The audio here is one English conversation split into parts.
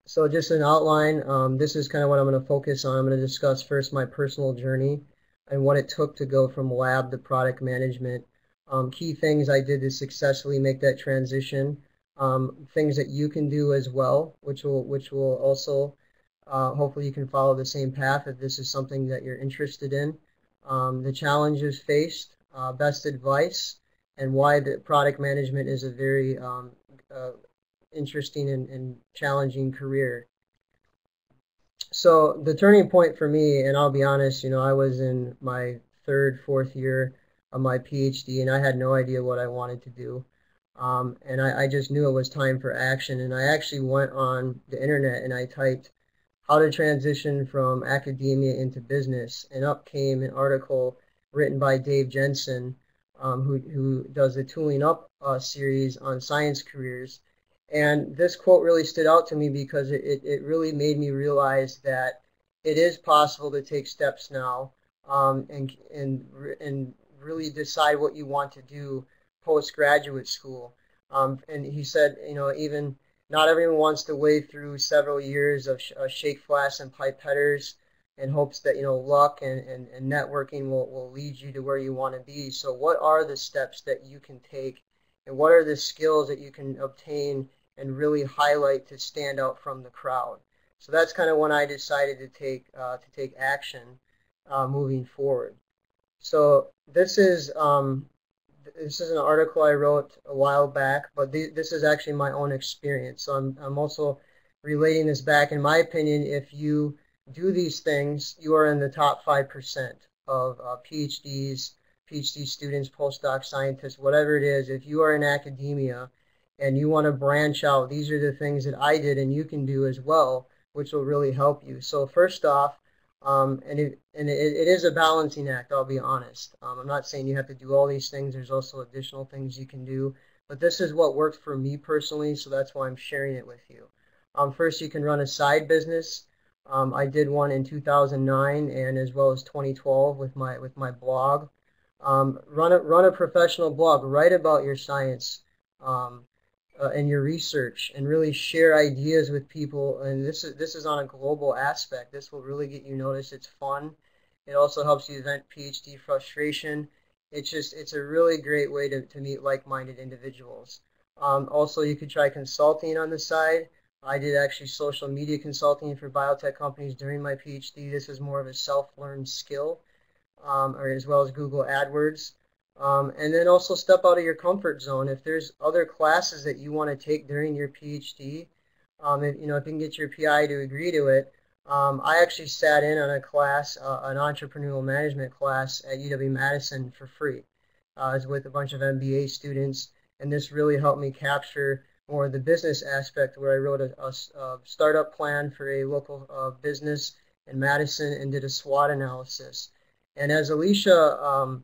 So just an outline, this is kind of what I'm going to focus on. I'm going to discuss first my personal journey and what it took to go from lab to product management. Key things I did to successfully make that transition. Things that you can do as well, which will also hopefully you can follow the same path if this is something that you're interested in. The challenges faced, best advice, and why the product management is a very interesting and challenging career. So the turning point for me, and I'll be honest, I was in my third, fourth year of my PhD, and I had no idea what I wanted to do. And I just knew it was time for action. And I actually went on the internet and I typed how to transition from academia into business, and up came an article written by Dave Jensen, who does the Tooling Up series on science careers. And this quote really stood out to me because it really made me realize that it is possible to take steps now and really decide what you want to do postgraduate school. And he said, even not everyone wants to wade through several years of shake flasks and pipetters in hopes that, luck and networking will lead you to where you want to be. So what are the steps that you can take, and what are the skills that you can obtain and really highlight to stand out from the crowd? So that's kind of when I decided to take action moving forward. So this is an article I wrote a while back, but this is actually my own experience. So I'm also relating this back. In my opinion, if you do these things, you are in the top 5% of PhD students, postdoc scientists, whatever it is. If you are in academia and you want to branch out, these are the things that I did and you can do as well, which will really help you. So first off, it is a balancing act, I'll be honest. I'm not saying you have to do all these things. There's also additional things you can do. But this is what worked for me personally, so that's why I'm sharing it with you. First, you can run a side business. I did one in 2009 and as well as 2012 with my blog. Run a professional blog. Write about your science and your research, and really share ideas with people. And this is on a global aspect. This will really get you noticed. It's fun. It also helps you vent PhD frustration. It's a really great way to meet like-minded individuals. Also, you could try consulting on the side. I did actually social media consulting for biotech companies during my PhD. This is more of a self-learned skill, or as well as Google AdWords. And then also step out of your comfort zone. If there's other classes that you want to take during your PhD, if you can get your PI to agree to it. I actually sat in on a class, an entrepreneurial management class at UW-Madison for free. I was with a bunch of MBA students, and this really helped me capture more of the business aspect, where I wrote a startup plan for a local business in Madison and did a SWOT analysis. And as Alicia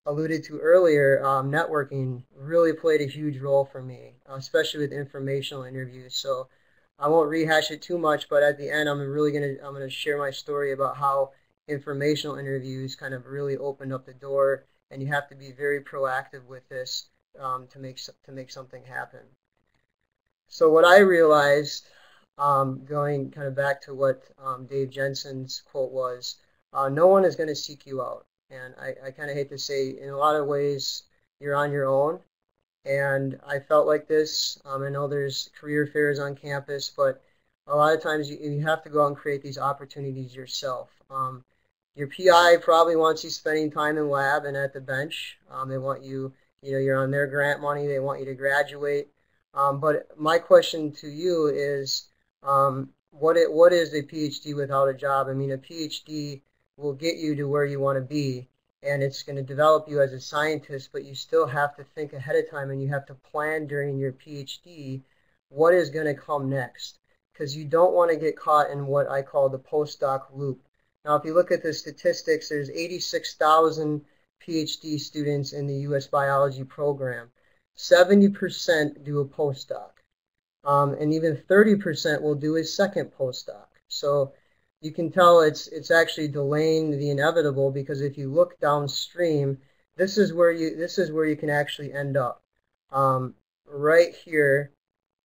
alluded to earlier, networking really played a huge role for me, especially with informational interviews. So I won't rehash it too much, but at the end, I'm gonna share my story about how informational interviews kind of really opened up the door, and you have to be very proactive with this to make something happen. So what I realized, going kind of back to what Dave Jensen's quote was, no one is going to seek you out. And I kind of hate to say, in a lot of ways, you're on your own. And I felt like this. I know there's career fairs on campus, but a lot of times you have to go out and create these opportunities yourself. Your PI probably wants you spending time in lab and at the bench. They want you, you're on their grant money. They want you to graduate. But my question to you is, what is a PhD without a job? I mean, a PhD will get you to where you want to be, and it's going to develop you as a scientist, but you still have to think ahead of time, and you have to plan during your PhD what is going to come next, because you don't want to get caught in what I call the postdoc loop. Now, if you look at the statistics, there's 86,000 PhD students in the U.S. biology program. 70% do a postdoc, and even 30% will do a second postdoc. So you can tell it's actually delaying the inevitable, because if you look downstream, this is where you can actually end up. Right here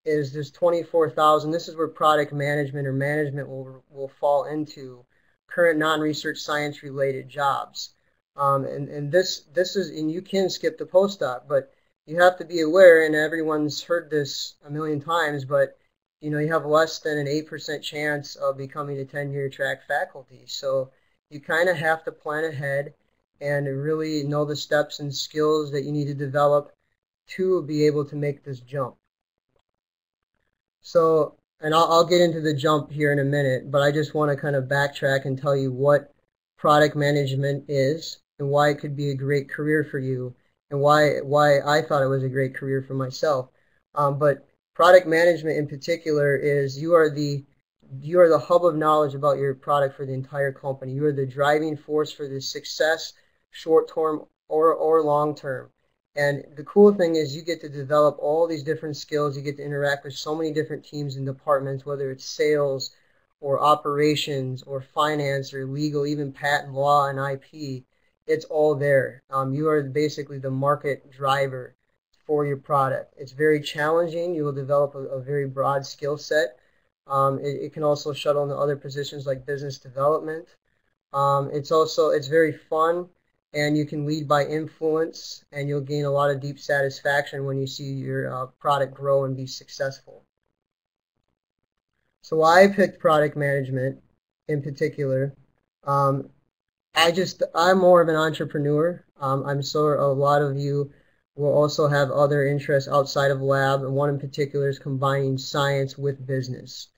is there's 24,000. This is where product management or management will fall into current non-research science related jobs. And this is, and you can skip the postdoc, but you have to be aware, and everyone's heard this a million times, but you have less than an 8% chance of becoming a tenure track faculty. So you kind of have to plan ahead and really know the steps and skills that you need to develop to be able to make this jump. So, and I'll get into the jump here in a minute, but I just want to kind of backtrack and tell you what product management is and why it could be a great career for you, and why I thought it was a great career for myself. But product management in particular is you are the hub of knowledge about your product for the entire company. You are the driving force for the success, short term or long term. And the cool thing is you get to develop all these different skills. You get to interact with so many different teams and departments, whether it's sales or operations or finance or legal, even patent law and IP. It's all there. You are basically the market driver for your product. It's very challenging. You will develop a very broad skill set. It can also shuttle into other positions like business development. It's very fun, and you can lead by influence, and you'll gain a lot of deep satisfaction when you see your product grow and be successful. So I picked product management in particular. I'm more of an entrepreneur. I'm sure a lot of you will also have other interests outside of lab, and one in particular is combining science with business.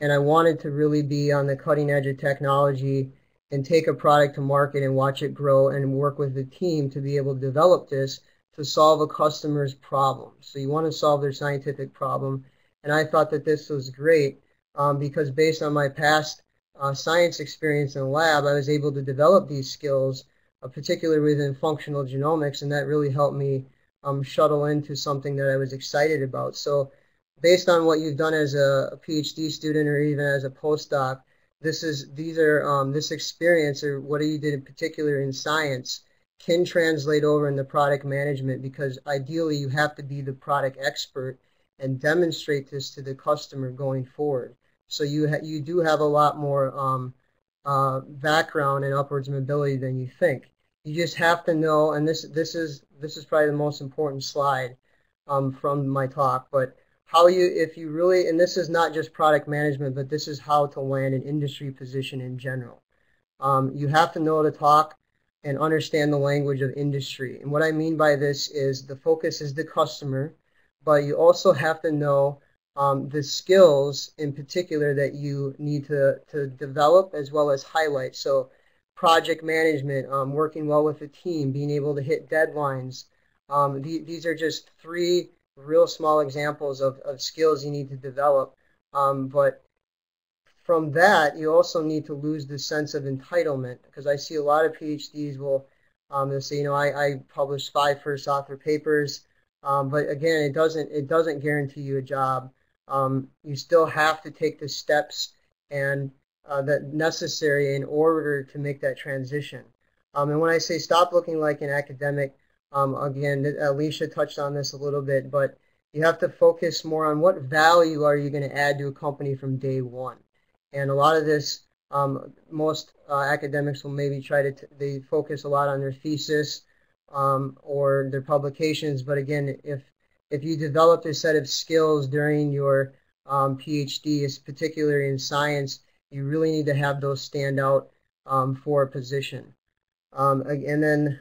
And I wanted to really be on the cutting edge of technology and take a product to market and watch it grow and work with the team to be able to develop this to solve a customer's problem. So you want to solve their scientific problem. And I thought that this was great because based on my past science experience in the lab, I was able to develop these skills, particularly within functional genomics, and that really helped me shuttle into something that I was excited about. So based on what you've done as a PhD student or even as a postdoc, this experience or what you did in particular in science can translate over into product management, because ideally you have to be the product expert and demonstrate this to the customer going forward. So you do have a lot more background and upwards mobility than you think. You just have to know, and this is probably the most important slide from my talk, but if you really, and this is not just product management, but this is how to land an industry position in general. You have to know to talk and understand the language of industry. And what I mean by this is the focus is the customer, but you also have to know the skills in particular that you need to develop as well as highlight. So project management, working well with a team, being able to hit deadlines. These are just three real small examples of skills you need to develop. But from that, you also need to lose the sense of entitlement, because I see a lot of PhDs they'll say, I published 5 first author papers, but again, it doesn't guarantee you a job. You still have to take the steps and that necessary in order to make that transition. And when I say stop looking like an academic, again, Alicia touched on this a little bit, but you have to focus more on what value are you going to add to a company from day one. And a lot of this, most academics will maybe they focus a lot on their thesis or their publications. But again, if you develop a set of skills during your PhD, particularly in science, you really need to have those stand out for a position. And then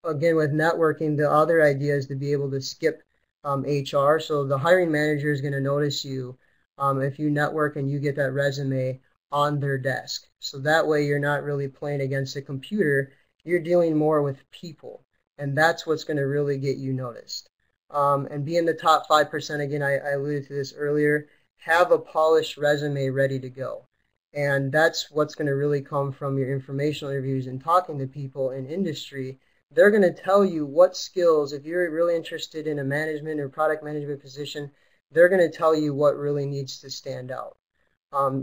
again, with networking, the other idea is to be able to skip HR. So the hiring manager is going to notice you if you network and you get that resume on their desk. So that way you're not really playing against a computer. You're dealing more with people. And that's what's going to really get you noticed. And be in the top 5%, again, I alluded to this earlier, have a polished resume ready to go. And that's what's going to really come from your informational interviews and talking to people in industry. They're going to tell you what skills, if you're really interested in a management or product management position, they're going to tell you what really needs to stand out.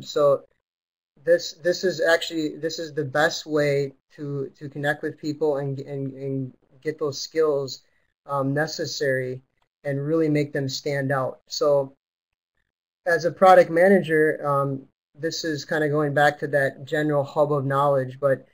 So this is the best way to connect with people and get those skills necessary and really make them stand out. So as a product manager, this is kind of going back to that general hub of knowledge, but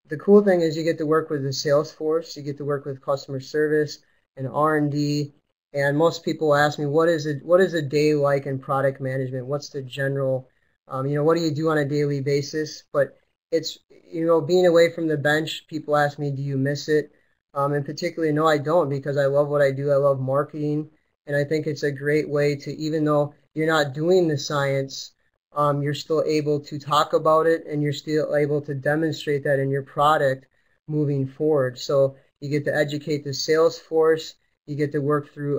the cool thing is you get to work with the sales force, you get to work with customer service and R&D, and most people ask me, what is a day like in product management? What's the general, what do you do on a daily basis? But it's, being away from the bench, people ask me, do you miss it? And particularly, no, I don't, because I love what I do. I love marketing, and I think it's a great way to, even though you're not doing the science, you're still able to talk about it, and you're still able to demonstrate that in your product moving forward. So you get to educate the sales force, you get to work through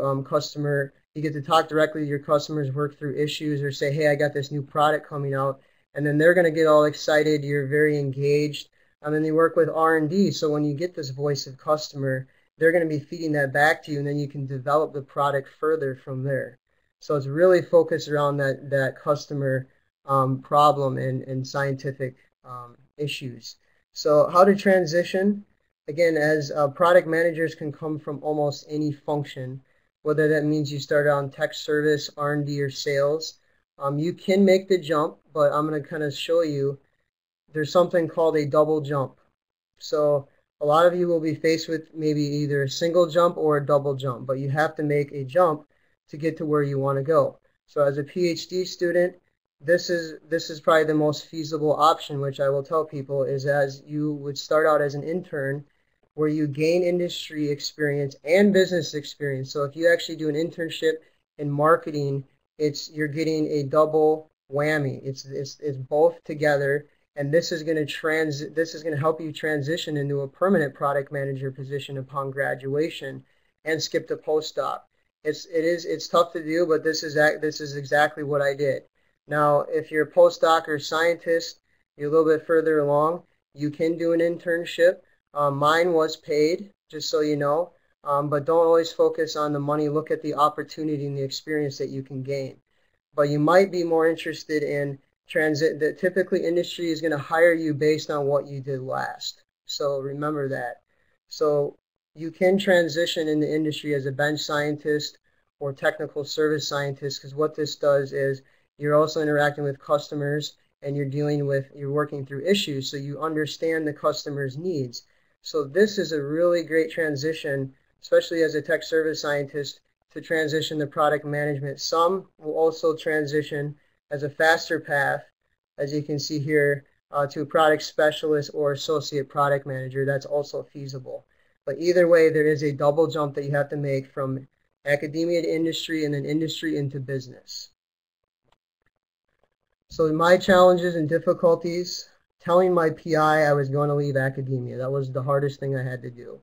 you get to talk directly to your customers, work through issues, or say, hey, I got this new product coming out, and then they're going to get all excited, you're very engaged. And then you work with R&D, so when you get this voice of customer, they're going to be feeding that back to you, and then you can develop the product further from there. So it's really focused around that customer problem and scientific issues. So how to transition? Again, as product managers can come from almost any function, whether that means you start on tech service, R&D, or sales. You can make the jump, but I'm going to kind of show you there's something called a double jump. So a lot of you will be faced with maybe either a single jump or a double jump, but you have to make a jump to get to where you want to go. So as a PhD student, this is probably the most feasible option, which I will tell people, is as you would start out as an intern, where you gain industry experience and business experience. So if you actually do an internship in marketing, you're getting a double whammy. It's both together, and this is going to help you transition into a permanent product manager position upon graduation and skip the postdoc. It's tough to do, but this is exactly what I did. Now, if you're a postdoc or scientist, you're a little bit further along, you can do an internship. Mine was paid, just so you know, but don't always focus on the money. Look at the opportunity and the experience that you can gain. But you might be more interested in transit. Typically, industry is going to hire you based on what you did last. So remember that. So you can transition in the industry as a bench scientist or technical service scientist, because what this does is you're also interacting with customers, and you're working through issues, so you understand the customer's needs. So this is a really great transition, especially as a tech service scientist, to transition to product management. Some will also transition as a faster path, as you can see here, to a product specialist or associate product manager. That's also feasible. But either way, there is a double jump that you have to make from academia to industry, and then industry into business. So my challenges and difficulties: telling my PI I was going to leave academia. That was the hardest thing I had to do.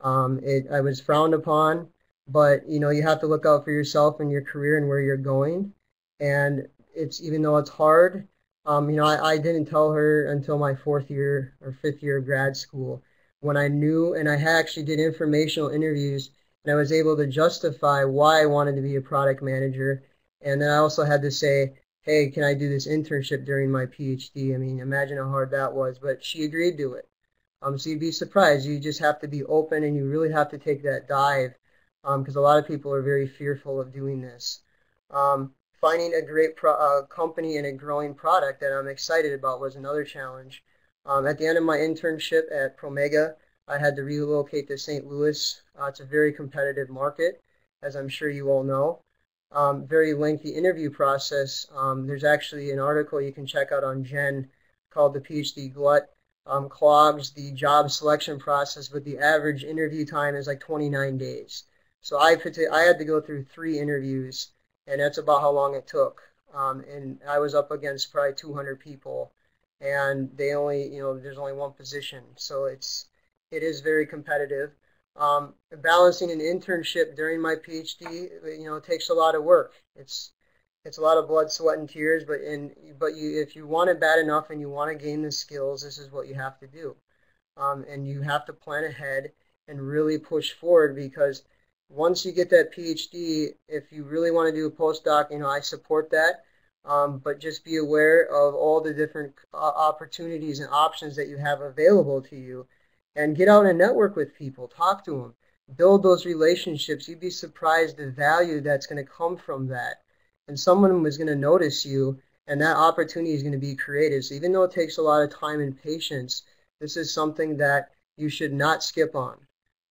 I was frowned upon, but you have to look out for yourself and your career and where you're going. And even though it's hard, I didn't tell her until my 4th year or 5th year of grad school, when I knew, and I actually did informational interviews, and I was able to justify why I wanted to be a product manager. And then I also had to say, hey, can I do this internship during my PhD? I mean, imagine how hard that was, but she agreed to it. So you'd be surprised. You just have to be open, and you really have to take that dive, because a lot of people are very fearful of doing this. Finding a great company and a growing product that I'm excited about was another challenge. At the end of my internship at Promega, I had to relocate to St. Louis. It's a very competitive market, as I'm sure you all know. Very lengthy interview process. There's actually an article you can check out on Gen called "The PhD Glut Clogs the Job Selection Process," but the average interview time is like 29 days. So I had to go through 3 interviews, and that's about how long it took. And I was up against probably 200 people, and there's only one position. So it is very competitive. Balancing an internship during my PhD, it takes a lot of work. It's a lot of blood, sweat, and tears. But if you want it bad enough and you want to gain the skills, this is what you have to do. And you have to plan ahead and really push forward, because once you get that PhD, if you really want to do a postdoc, I support that. But just be aware of all the different opportunities and options that you have available to you. And get out and network with people. Talk to them. Build those relationships. You'd be surprised the value that's going to come from that. and someone was going to notice you, and that opportunity is going to be created. So even though it takes a lot of time and patience, this is something that you should not skip on.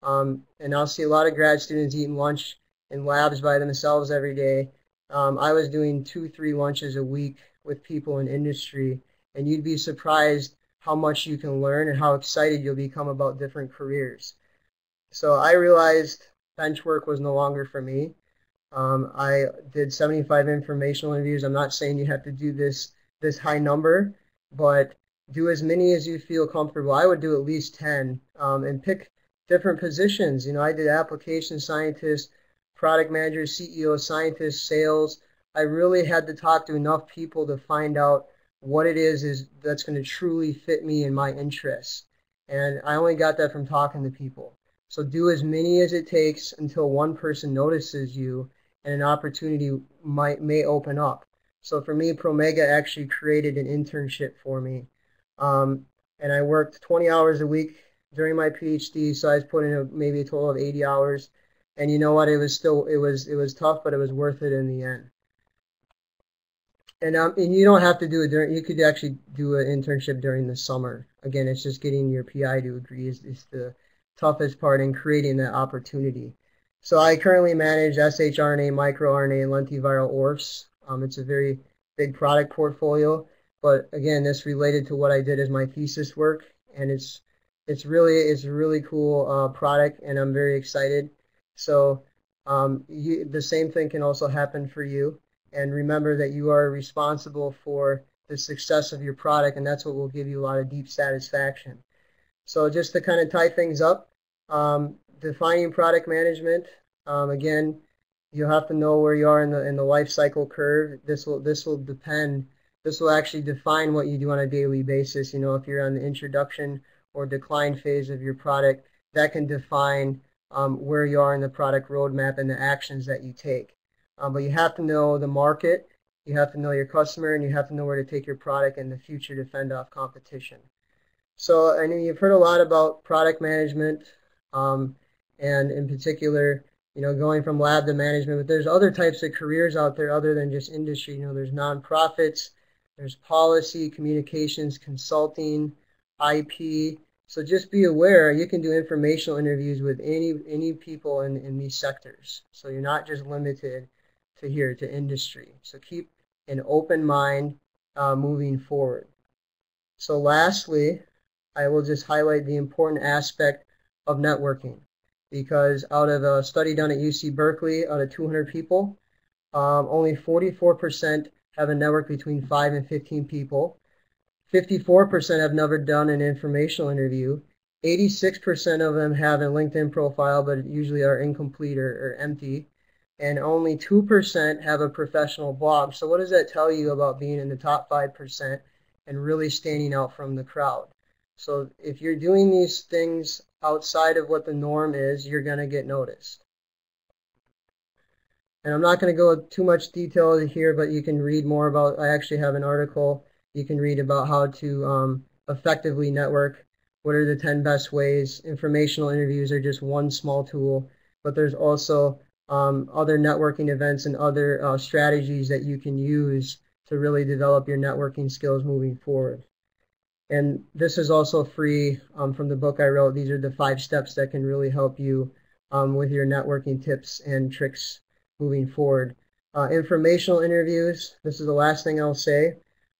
And I'll see a lot of grad students eating lunch in labs by themselves every day. I was doing 2-3 lunches a week with people in industry, and you'd be surprised how much you can learn and how excited you'll become about different careers. So I realized bench work was no longer for me. I did 75 informational interviews. I'm not saying you have to do this high number, but do as many as you feel comfortable. I would do at least 10 and pick different positions. You know, I did application scientist, product manager, CEO, scientist, sales. I really had to talk to enough people to find out what it is that's going to truly fit me and my interests. And I only got that from talking to people. So do as many as it takes until one person notices you and an opportunity may open up. So for me, Promega actually created an internship for me. And I worked 20 hours a week during my PhD, so I was putting in maybe a total of 80 hours. And you know what? It was tough, but it was worth it in the end. And you don't have to do it during. You could actually do an internship during the summer. Again, it's just getting your PI to agree is the toughest part in creating that opportunity. So I currently manage shRNA, microRNA, and lentiviral ORFs. It's a very big product portfolio, but again, this related to what I did as my thesis work, and it's a really cool product, and I'm very excited. So the same thing can also happen for you. And remember that you are responsible for the success of your product, and that's what will give you a lot of deep satisfaction. So just to kind of tie things up, defining product management. Again, you'll have to know where you are in the life cycle curve. This will actually define what you do on a daily basis. You know, if you're on the introduction or decline phase of your product, that can define where you are in the product roadmap and the actions that you take. But you have to know the market, you have to know your customer, and you have to know where to take your product in the future to fend off competition. So I know you've heard a lot about product management, and in particular, you know, going from lab to management, but there's other types of careers out there other than just industry. You know, there's nonprofits, there's policy, communications, consulting, IP. So just be aware, you can do informational interviews with any people in these sectors. So you're not just limited to industry. So keep an open mind moving forward. So lastly, I will just highlight the important aspect of networking, because out of a study done at UC Berkeley, out of 200 people, only 44% have a network between 5 and 15 people. 54% have never done an informational interview. 86% of them have a LinkedIn profile, but usually are incomplete or empty. And only 2% have a professional blog. So what does that tell you about being in the top 5% and really standing out from the crowd? So if you're doing these things outside of what the norm is, you're going to get noticed. And I'm not going to go into too much detail here, but you can read more about, I actually have an article you can read about how to effectively network. What are the 10 best ways? Informational interviews are just one small tool, but there's also other networking events and other strategies that you can use to really develop your networking skills moving forward. And this is also free from the book I wrote. These are the 5 steps that can really help you with your networking tips and tricks moving forward. Informational interviews, this is the last thing I'll say.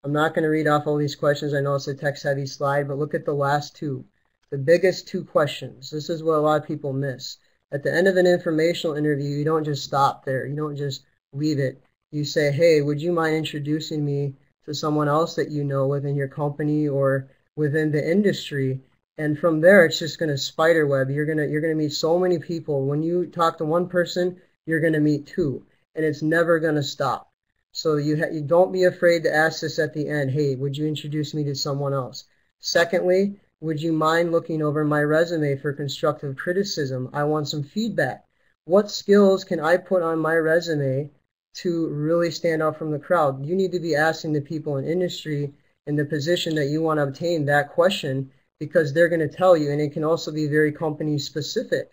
I'm not going to read off all these questions. I know it's a text-heavy slide, but look at the last 2. The biggest 2 questions. This is what a lot of people miss. At the end of an informational interview, you don't just stop there. You don't just leave it. You say, hey, would you mind introducing me to someone else that you know within your company or within the industry? And from there, it's just going to spiderweb. You're going to meet so many people. When you talk to one person, you're going to meet 2, and it's never going to stop. So you don't be afraid to ask this at the end. Hey, would you introduce me to someone else? Secondly, would you mind looking over my resume for constructive criticism? I want some feedback. What skills can I put on my resume to really stand out from the crowd? You need to be asking the people in industry in the position that you want to obtain that question, because they're going to tell you, and it can also be very company specific.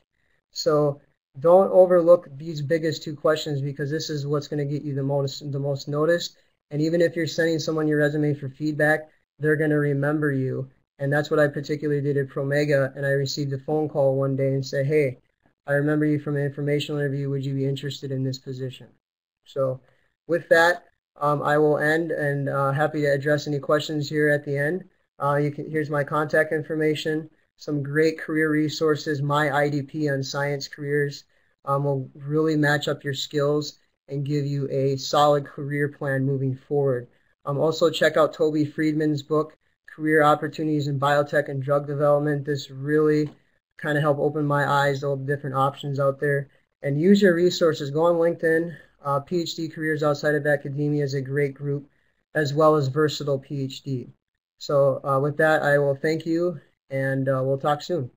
So don't overlook these biggest two questions, because this is what's going to get you the most notice. And even if you're sending someone your resume for feedback, they're going to remember you. And that's what I particularly did at Promega. And I received a phone call one day and said, hey, I remember you from an informational interview. Would you be interested in this position? So with that, I will end, and happy to address any questions here at the end. Here's my contact information, some great career resources. My IDP on science careers will really match up your skills and give you a solid career plan moving forward. Also check out Toby Friedman's book, Career Opportunities in Biotech and Drug Development. This really kind of helped open my eyes to all the different options out there. And use your resources. Go on LinkedIn. PhD Careers Outside of Academia is a great group, as well as Versatile PhD. So with that, I will thank you, and we'll talk soon.